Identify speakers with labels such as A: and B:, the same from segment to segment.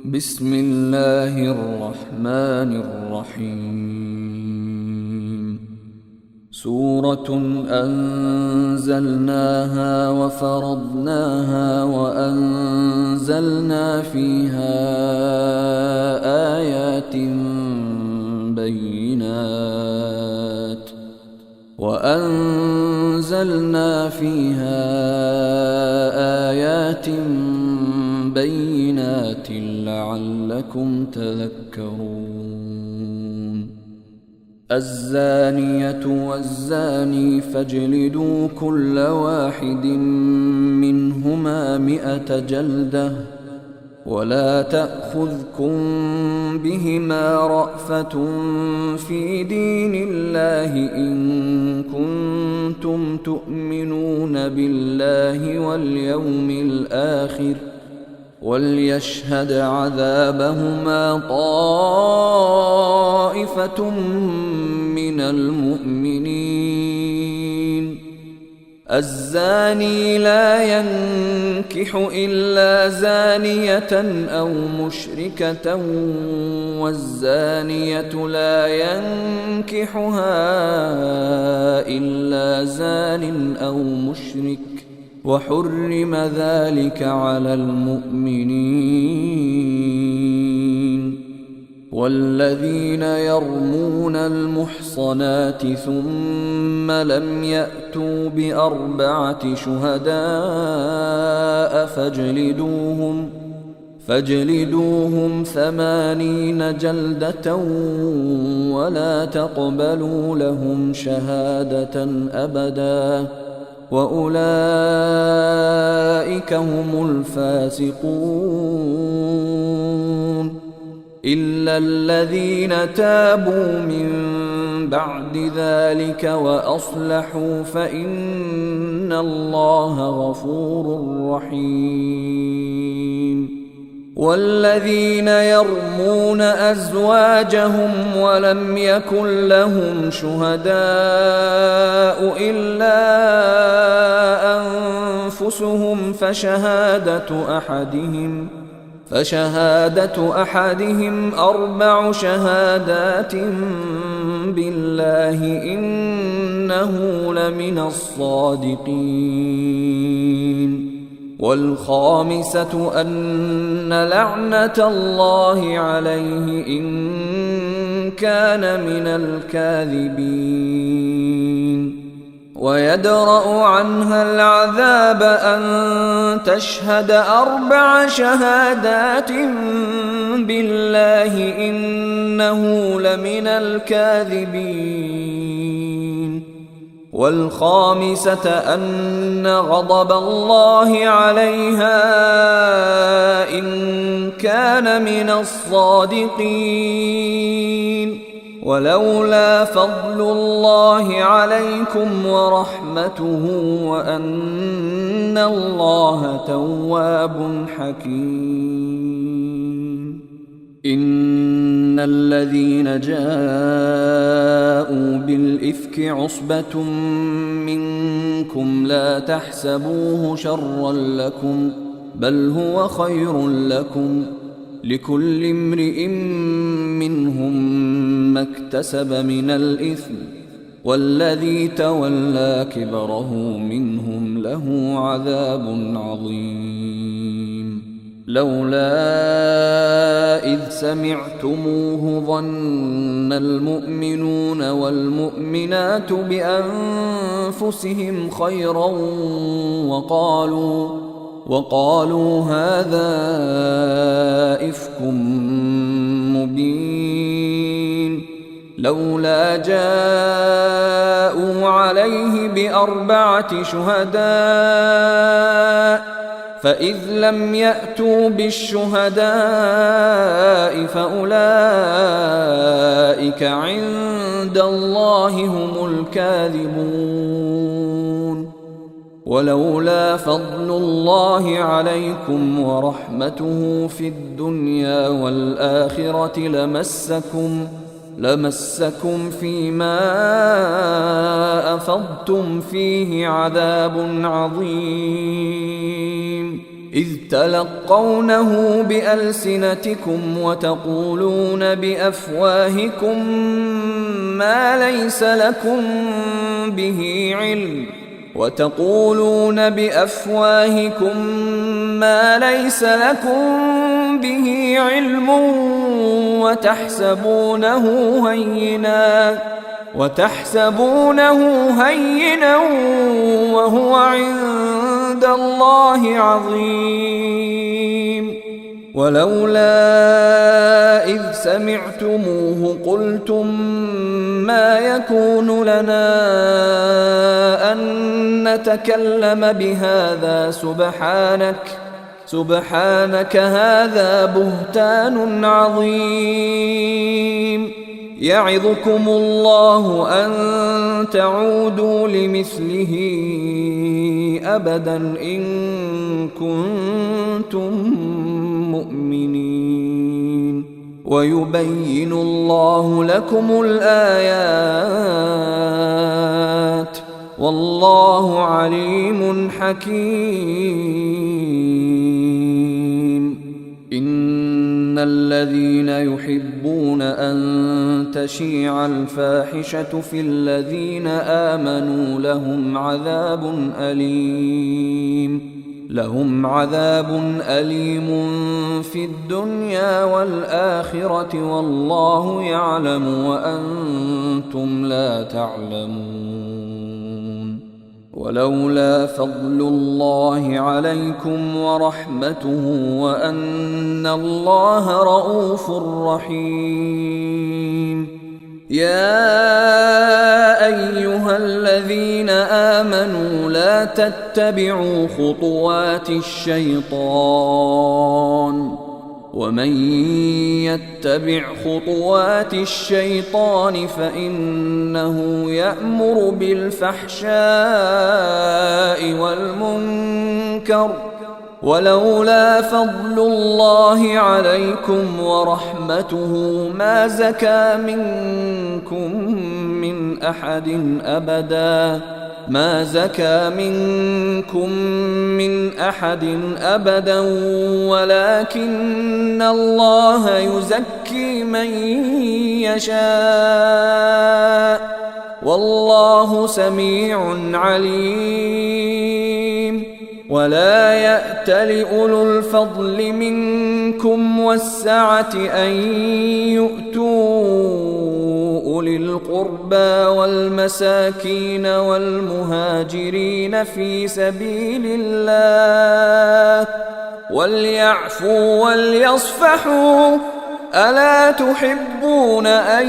A: بسم الله الرحمن الرحيم سورة أنزلناها وفرضناها وأنزلنا فيها آيات بينات لعلكم تذكرون. الزانية والزاني فاجلدوا كل واحد منهما 100 جلدة ولا تأخذكم بهما رأفة في دين الله إن كنتم تؤمنون بالله واليوم الآخر وليشهد عذابهما طائفة من المؤمنين. الزاني لا ينكح إلا زانية أو مشركة والزانية لا ينكحها إلا زان أو مشرك وحرم ذلك على المؤمنين. والذين يرمون المحصنات ثم لم يأتوا ب4 شهداء فاجلدوهم 80 جلدة ولا تقبلوا لهم شهادة أبدا وأولئك هم الفاسقون. إلا الذين تابوا من بعد ذلك وأصلحوا فإن الله غفور رحيم. والذين يرمون أزواجهم ولم يكن لهم شهداء إلا أنفسهم فشهادة أحدهم 4 شهادات بالله إنه لمن الصادقين. والخامسة أن لعنة الله عليه إن كان من الكاذبين. ويدرأ عنها العذاب أن تشهد 4 شهادات بالله إنه لمن الكاذبين. والخامسة أن غضب الله عليها إن كان من الصادقين. ولولا فضل الله عليكم ورحمته وأن الله تواب حكيم. إن الذين جاءوا بالإفك عصبة منكم لا تحسبوه شرا لكم بل هو خير لكم لكل امرئ منهم ما اكتسب من الإثم والذي تولى كبره منهم له عذاب عظيم. لولا إذ سمعتموه ظن المؤمنون والمؤمنات بأنفسهم خيرا وقالوا هذا إفك مبين. لولا جاءوا عليه ب4 شهداء فإذ لم يأتوا بالشهداء فأولئك عند الله هم الكاذبون. ولولا فضل الله عليكم ورحمته في الدنيا والآخرة لمسكم فيما أفضتم فيه عذاب عظيم. إذ تلقونه بألسنتكم وتقولون بأفواهكم ما ليس لكم به علم وتحسبونه هينا وهو عند الله عظيم. ولولا إذ سمعتموه قلتم ما يكون لنا أن نتكلم بهذا سبحانك هذا بهتان عظيم. يعظكم الله أن تعودوا لمثله أبدا إن كنتم مؤمنين. ويبين الله لكم الآيات والله عليم حكيم. إن الذين يحبون أن تشيع الفاحشة في الذين آمنوا لهم عذاب أليم في الدنيا والآخرة والله يعلم وأنتم لا تعلمون. ولولا فضل الله عليكم ورحمته وأن الله رؤوف رحيم. يا أيها الذين آمنوا لا تتبعوا خطوات الشيطان ومن يتبع خطوات الشيطان فإنه يأمر بالفحشاء والمنكر. ولولا فضل الله عليكم ورحمته ما زكى منكم من أحد أبدا ولكن الله يزكي من يشاء والله سميع عليم. ولا يأتل أولو الفضل منكم والسعة أن يؤتوا أولي القربى والمساكين والمهاجرين في سبيل الله وليعفوا وليصفحوا ألا تحبون أن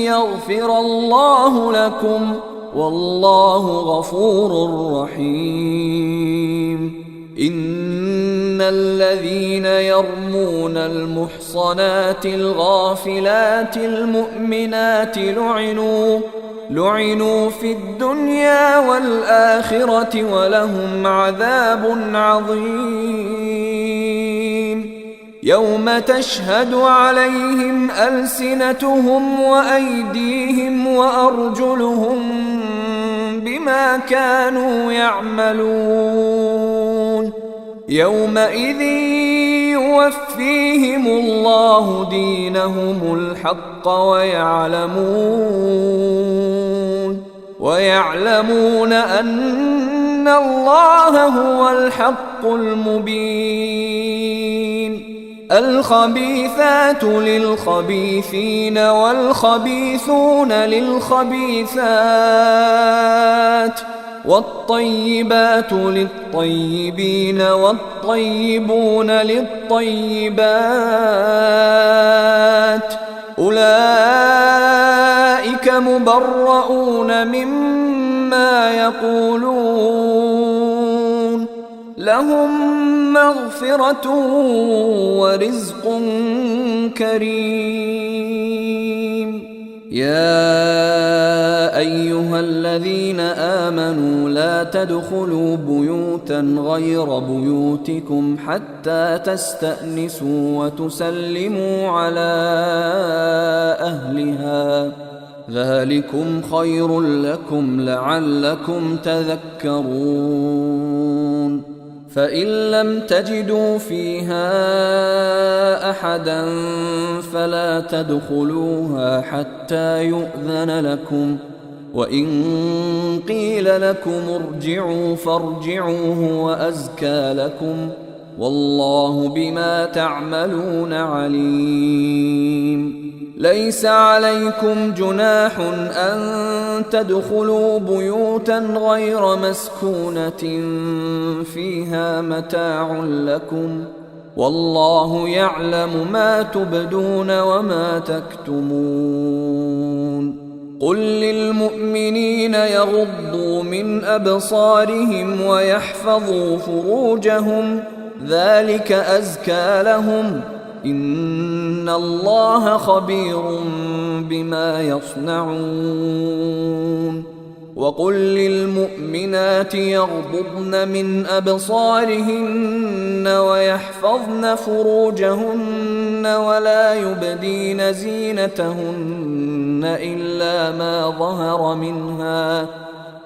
A: يغفر الله لكم والله غفور رحيم. إن الذين يرمون المحصنات الغافلات المؤمنات لعنوا في الدنيا والآخرة ولهم عذاب عظيم. يوم تشهد عليهم ألسنتهم وأيديهم وأرجلهم بما كانوا يعملون. يومئذ يوفيهم الله دينهم الحق ويعلمون أن الله هو الحق المبين. الخبيثات للخبيثين والخبيثون للخبيثات والطيبات للطيبين والطيبون للطيبات أولئك مبرؤون مما يقولون لهم مغفرة ورزق كريم. يا أيها الذين آمنوا لا تدخلوا بيوتا غير بيوتكم حتى تستأنسوا وتسلموا على أهلها ذلكم خير لكم لعلكم تذكرون. فإن لم تجدوا فيها أحدا فلا تدخلوها حتى يؤذن لكم، وإن قيل لكم ارجعوا فارجعوا هو أزكى لكم، والله بما تعملون عليم. ليس عليكم جناح أن تدخلوا بيوتا غير مسكونة فيها متاع لكم، والله يعلم ما تبدون وما تكتمون. قل للمؤمنين يغضوا من أبصارهم ويحفظوا فروجهم، ذلك أزكى لهم، إن الله خبير بما يصنعون. وقل للمؤمنات يغضضن من أبصارهن ويحفظن فروجهن ولا يبدين زينتهن إلا ما ظهر منها،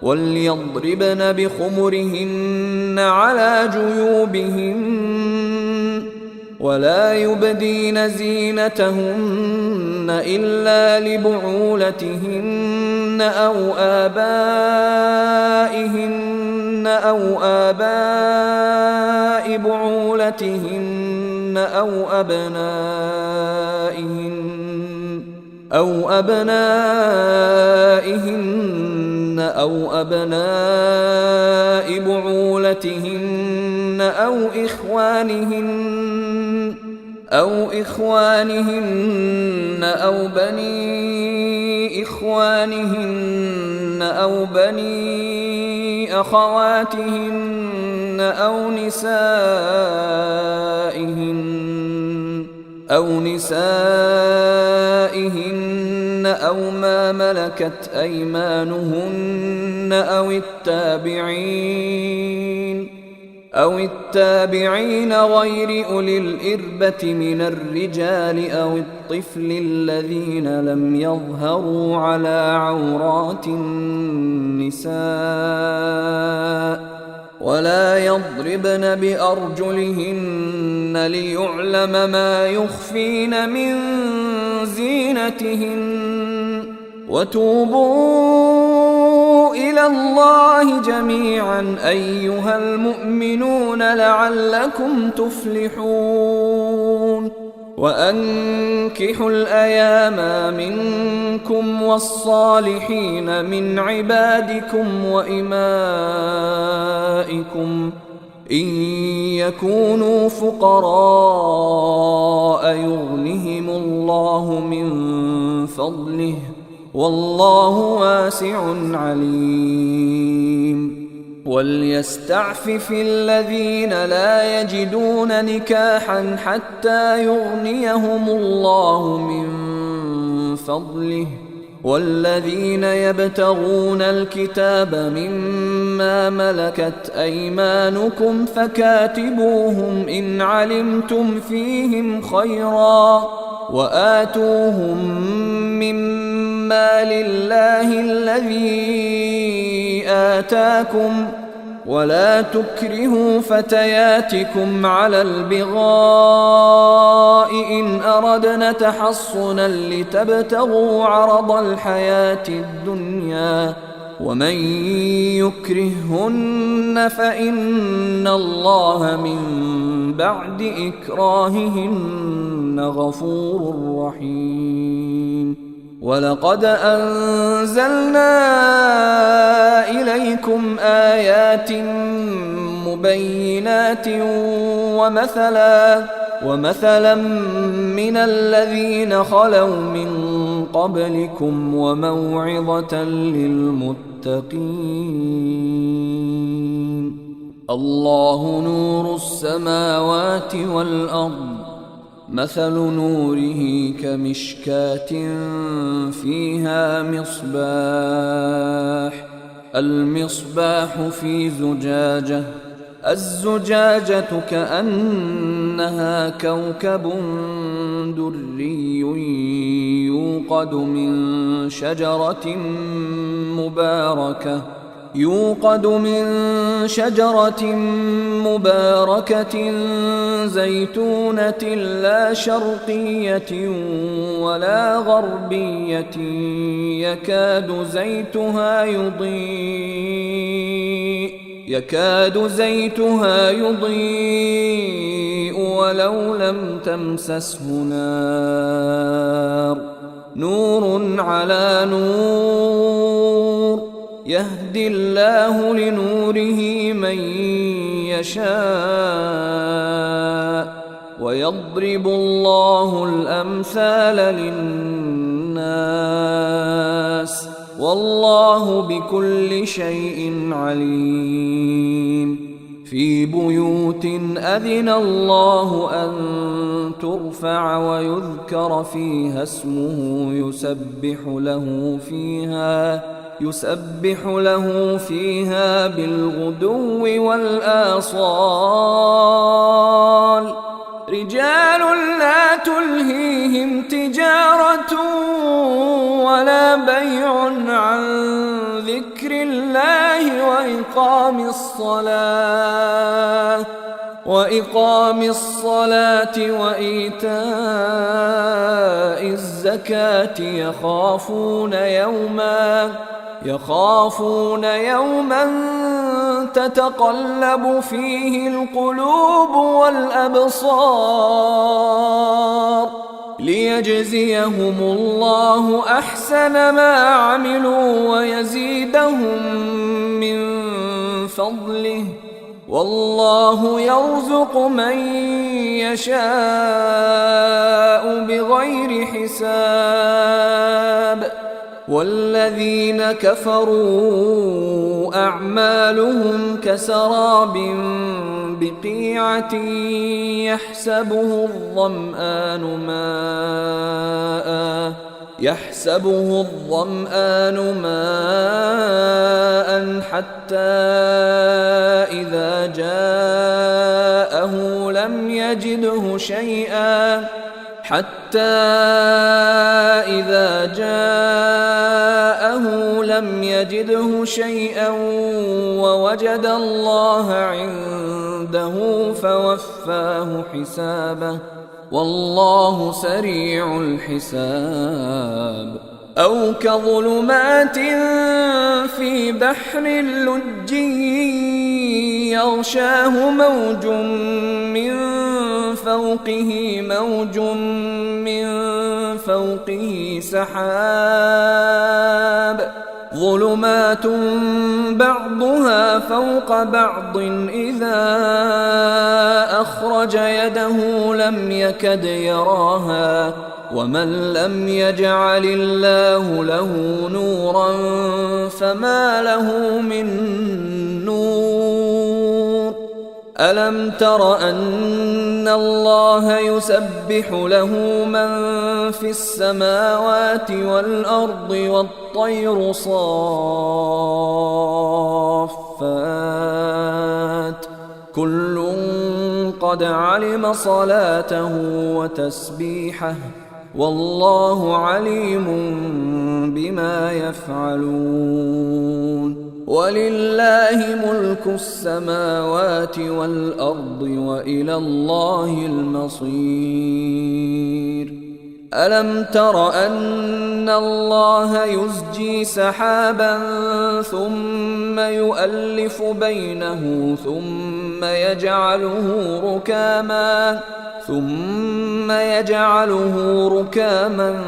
A: وليضربن بخمرهن على جيوبهن، ولا يبدين زينتهن إلا لبعولتهن أو آباء بعولتهن أو أبنائهن أو بعولتهن أو إخوانهن أو بني إخوانهن أو بني أخواتهن أو نسائهن أو ما ملكت أيمانهن أو التابعين غير أولي الإربة من الرجال أو الطفل الذين لم يظهروا على عورات النساء، ولا يضربن بأرجلهن ليعلم ما يخفين من زينتهن، وتوبوا إلى الله جميعا أيها المؤمنون لعلكم تفلحون. وأنكحوا الأيام منكم والصالحين من عبادكم وإمائكم إن يكونوا فقراء يغنهم الله من فضله، والله واسع عليم. وليستعفف الذين لا يجدون نكاحا حتى يغنيهم الله من فضله، والذين يبتغون الكتاب مما ملكت أيمانكم فكاتبوهم إن علمتم فيهم خيرا، وآتوهم مما لله الذي آتاكم، ولا تكرهوا فتياتكم على البغاء إن أردنا تحصنا لتبتغوا عرض الحياة الدنيا، ومن يكرههن فإن الله من بعد إكراههن غفور رحيم. ولقد أنزلنا إليكم آيات مبينات ومثلا من الذين خلوا من قبلكم وموعظة للمتقين. الله نور السماوات والأرض، مثل نوره كمشكاة فيها مصباح، المصباح في زجاجة، الزجاجة كأنها كوكب دري يوقد من شجرة مباركة يوقد من شجرة مباركة زيتونة لا شرقية ولا غربية يكاد زيتها يضيء ولو لم تمسسه نار نور على نور يهدي الله لنوره من يشاء ويضرب الله الأمثال للناس والله بكل شيء عليم في بيوت أذن الله أن ترفع ويذكر فيها اسمه يسبح له فيها بالغدو والآصال رجال لا تلهيهم تجارة ولا بيع عن ذكر الله وإقام الصلاة وإيتاء الزكاة يخافون يوما تتقلب فيه القلوب والأبصار ليجزيهم الله أحسن ما عملوا ويزيدهم من فضله والله يرزق من يشاء بغير حساب والذين كفروا أعمالهم كسراب بقيعة يحسبه الظمآن ماء حتى إذا جاءه لم يجده شيئا ووجد الله عنده فوفاه حسابه والله سريع الحساب أو كظلمات في بحر لجي يغشاه موج من فوقه سحاب ظلمات بعضها فوق بعض إذا أخرج يده لم يكد يراها ومن لم يجعل الله له نورا فما له من نور ألم تر أن الله يسبح له من في السماوات والأرض والطير صافات كل قد علم صلاته وتسبيحه والله عليم بما يفعلون ولله ملك السماوات والأرض وإلى الله المصير ألم تر أن الله يزجي سحابا ثم يؤلف بينه ثم يجعله ركاما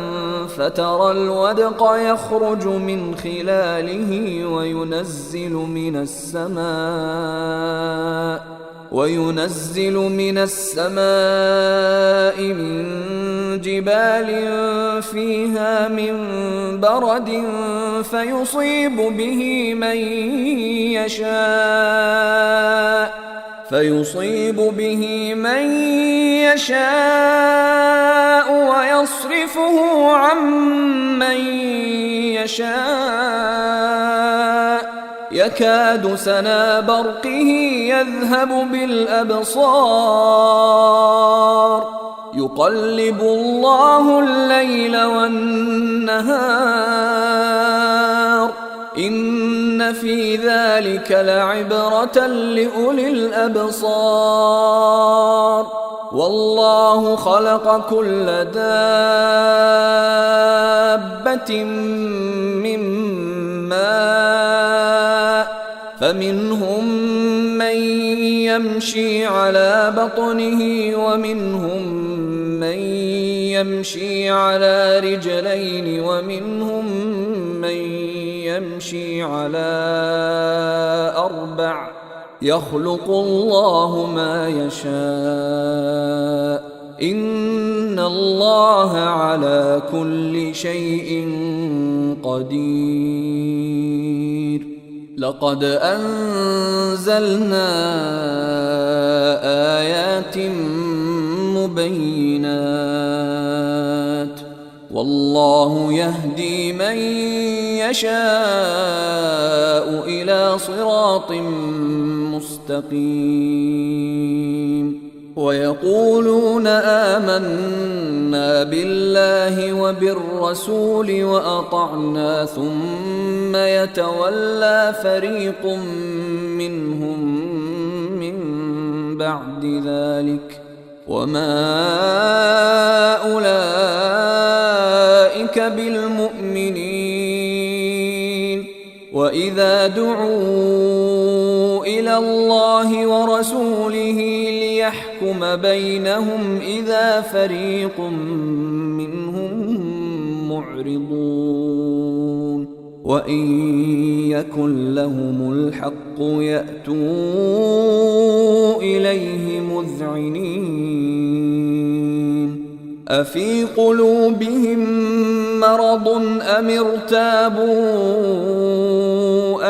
A: فترى الودق يخرج من خلاله وينزل من السماء من جبال فيها من برد فيصيب به من يشاء ويصرفه عن من يشاء يكاد سنا برقه يذهب بالأبصار يقلب الله الليل والنهار إن إن في ذلك لعبرة لأولي الأبصار والله خلق كل دابة من ماء فمنهم من يمشي على بطنه ومنهم من يمشي على رجلين ومنهم من يمشي على أربع يخلق الله ما يشاء إن الله على كل شيء قدير لقد أنزلنا آيات مبينات والله يهدي من يشاء إلى صراط مستقيم ويقولون آمنا بالله وبالرسول وأطعنا ثم يتولى فريق منهم من بعد ذلك وما أولئك بالمؤمنين وإذا دعوا إلى الله ورسوله ليحكم بينهم إذا فريق منهم معرضون وإن يكن لهم الحق يأتوا إليه مذعنين أفي قلوبهم مرض أم ارتابوا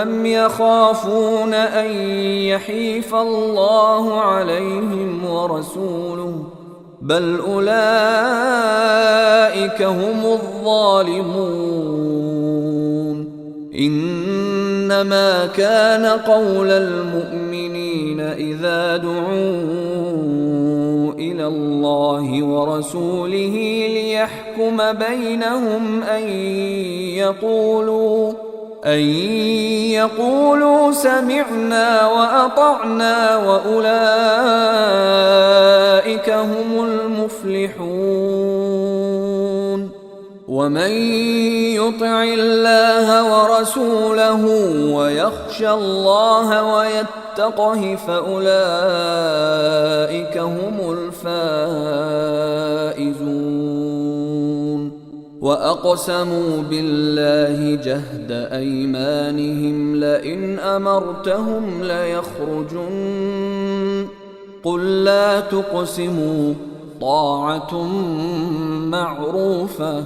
A: أم يخافون أن يحيف الله عليهم ورسوله بل أولئك هم الظالمون إنما كان قول المؤمنين إذا دعوا إلى الله ورسوله ليحكم بينهم أن يقولوا سمعنا وأطعنا وأولئك هم المفلحون ومن يطع الله ورسوله ويخشى الله ويتقه فأولئك هم الفائزون وأقسموا بالله جهد أيمانهم لئن أمرتهم ليخرجن قل لا تقسموا طاعة معروفة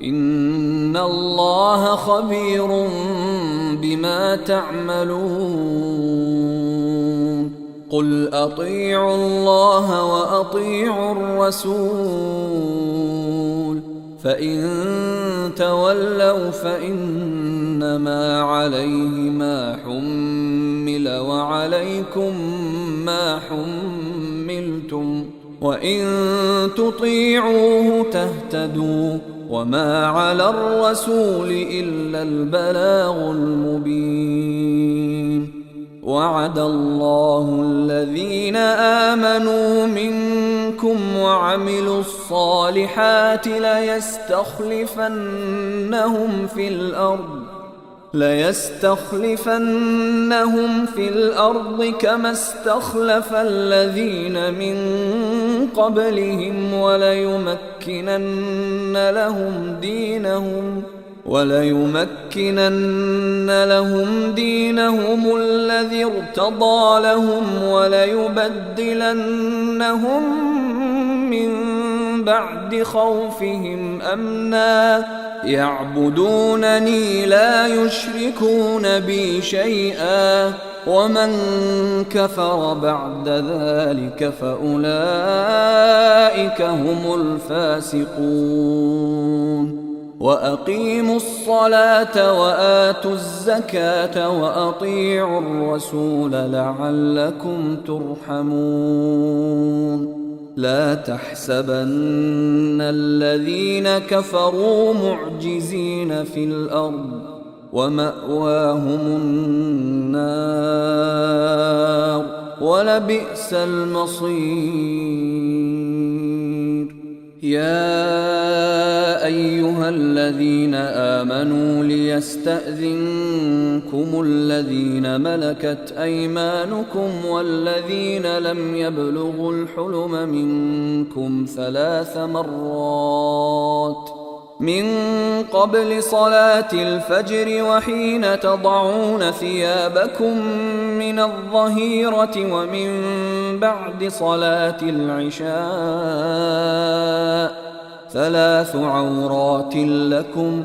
A: إن الله خبير بما تعملون قل أطيعوا الله وأطيعوا الرسول فإن تولوا فإنما عليه ما حمل وعليكم ما حملتم وإن تطيعوه تهتدوا وما على الرسول إلا البلاغ المبين وعد الله الذين آمنوا منكم وعملوا الصالحات ليستخلفنهم في الأرض كما استخلف الذين من قبلهم وليمكنن لهم دينهم الذي ارتضى لهم وليبدلنهم من بعد خوفهم أمنا يعبدونني لا يشركون بي شيئا ومن كفر بعد ذلك فأولئك هم الفاسقون وأقيموا الصلاة وآتوا الزكاة وأطيعوا الرسول لعلكم ترحمون لا تحسبن الذين كفروا معجزين في الأرض ومأواهم النار ولبئس المصير. يا أيها الذين آمنوا ليستأذنكم الذين ملكت أيمانكم والذين لم يبلغوا الحلم منكم 3 مرات من قبل صلاة الفجر وحين تضعون ثيابكم من الظهيرة ومن بعد صلاة العشاء 3 عورات لكم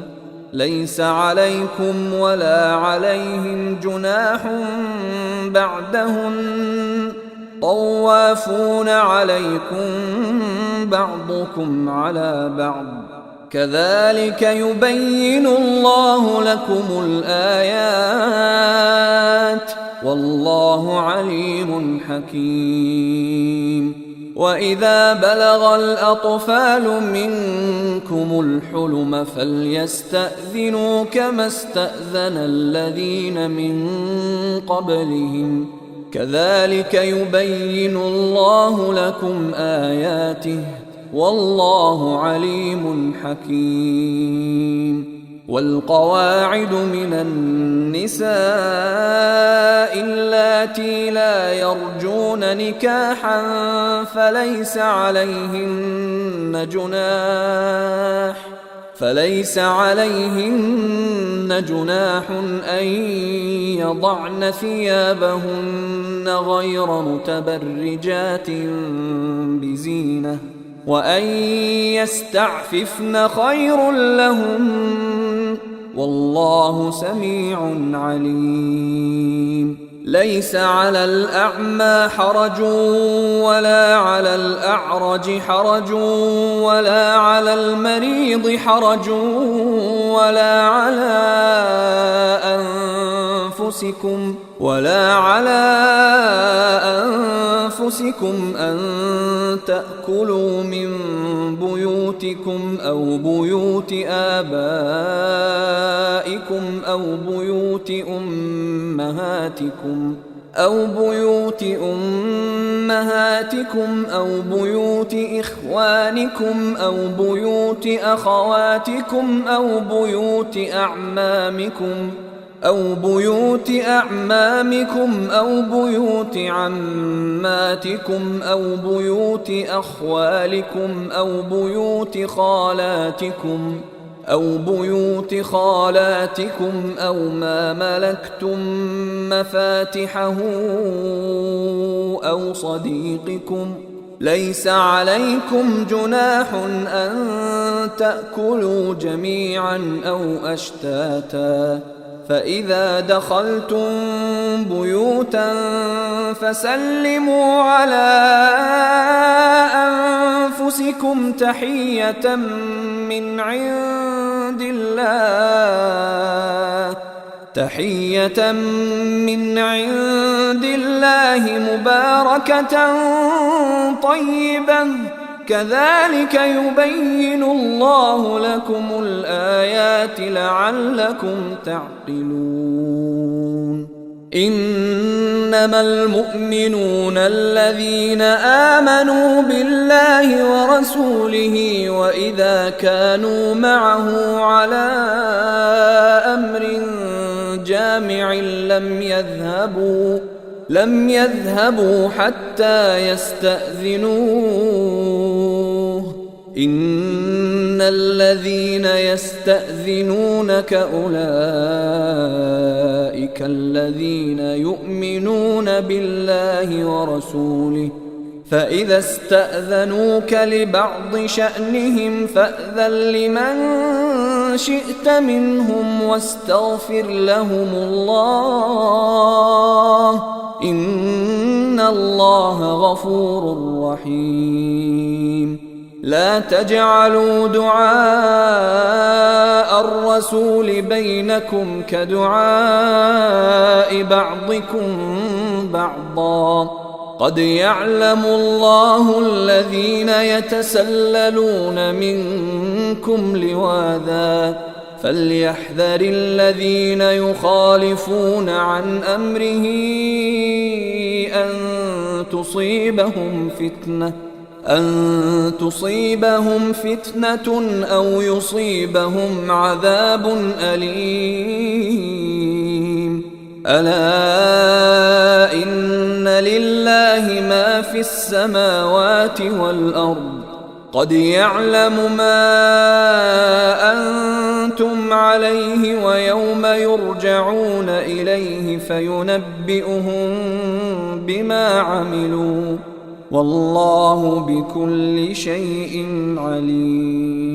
A: ليس عليكم ولا عليهم جناح بعدهن طوافون عليكم بعضكم على بعض كذلك يبين الله لكم الآيات والله عليم حكيم. وإذا بلغ الأطفال منكم الحلم فليستأذنوا كما استأذن الذين من قبلهم كذلك يبين الله لكم آياته والله عليم حكيم. والقواعد من النساء اللاتي لا يرجون نكاحا فليس عليهن جناح أن يضعن ثيابهن غير متبرجات بزينة وأن يستعففن خير لهم والله سميع عليم. ليس على الأعمى حرج ولا على الأعرج حرج ولا على المريض حرج ولا على أنفسكم أن تأكلوا من بيوتكم أو بيوت آبائكم أو بيوت أمهاتكم أو بيوت إخوانكم أو بيوت أخواتكم أو بيوت أعمامكم أو بيوت عماتكم أو بيوت أخوالكم أو بيوت خالاتكم أو ما ملكتم مفاتحه أو صديقكم ليس عليكم جناح أن تأكلوا جميعا أو أشتاتا فإذا دخلتم بيوتا فسلموا على أنفسكم تحية من عند الله مباركة طيبة كذلك يبين الله لكم الآيات لعلكم تعقلون. إنما المؤمنون الذين آمنوا بالله ورسوله وإذا كانوا معه على أمر جامع لم يذهبوا حتى يستأذنوه. إن الذين يستأذنونك أولئك الذين يؤمنون بالله ورسوله فإذا استأذنوك لبعض شأنهم فأذن لمن شئت منهم واستغفر لهم الله إن الله غفور رحيم. لا تجعلوا دعاء الرسول بينكم كدعاء بعضكم بعضا قد يعلم الله الذين يتسللون منكم لواذا فليحذر الذين يخالفون عن أمره أن تصيبهم فتنة أو يصيبهم عذاب أليم. ألا إن لله ما في السماوات والأرض قد يعلم ما أنتم عليه ويوم يرجعون إليه فينبئهم بما عملوا والله بكل شيء عليم.